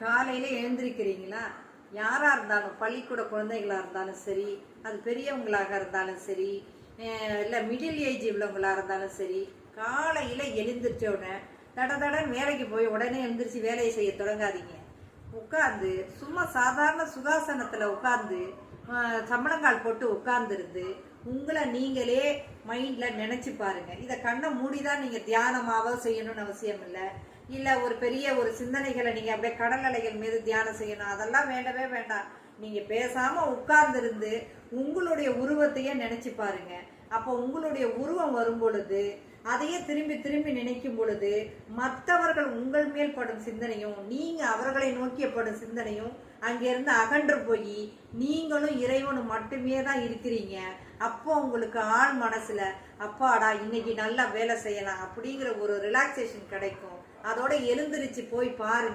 காலையில் எழுந்திருக்கிறீங்களா? யாராக இருந்தாலும், பள்ளிக்கூட குழந்தைகளாக இருந்தாலும் சரி, அது பெரியவங்களாக இருந்தாலும் சரி, இல்லை மிடில் ஏஜ் உள்ளவங்களாக இருந்தாலும் சரி, காலையில் எழுந்திரிச்ச உடனே தடன்னு வேலைக்கு போய் உடனே எழுந்திரிச்சு வேலையை செய்ய தொடங்காதீங்க. உட்காந்து சும்மா சாதாரண சுகாசனத்தில் உட்காந்து சம்மணங்கால் போட்டு உட்கார்ந்துருந்து உங்களை நீங்களே மைண்டில் நினச்சி பாருங்கள். இதை கண்ணை மூடிதான் நீங்கள் தியானமாக செய்யணும்னு அவசியம் இல்லை. இல்லை ஒரு பெரிய ஒரு சிந்தனைகளை நீங்கள் அப்படியே கடல் அலைகள் மீது தியானம் செய்யணும், அதெல்லாம் வேண்டவே வேண்டாம். நீங்கள் பேசாமல் உட்கார்ந்துருந்து உங்களுடைய உருவத்தையே நினச்சி பாருங்க. அப்போ உங்களுடைய உருவம் வரும் பொழுது அதையே திரும்பி திரும்பி நினைக்கும் பொழுது மற்றவர்கள் உங்கள் மேல் படும் சிந்தனையும் நீங்கள் அவர்களை நோக்கிய படும் சிந்தனையும் அங்கிருந்து அகன்று போய் நீங்களும் இறைவனும் மட்டுமே தான் இருக்கிறீங்க. அப்போ உங்களுக்கு ஆள் மனசுல அப்பாடா இன்னைக்கு நல்லா வேலை செய்யலாம் அப்படிங்கிற ஒரு ரிலாக்ஸேஷன் கிடைக்கும். அதோட எழுந்திருச்சு போய் பாருங்க.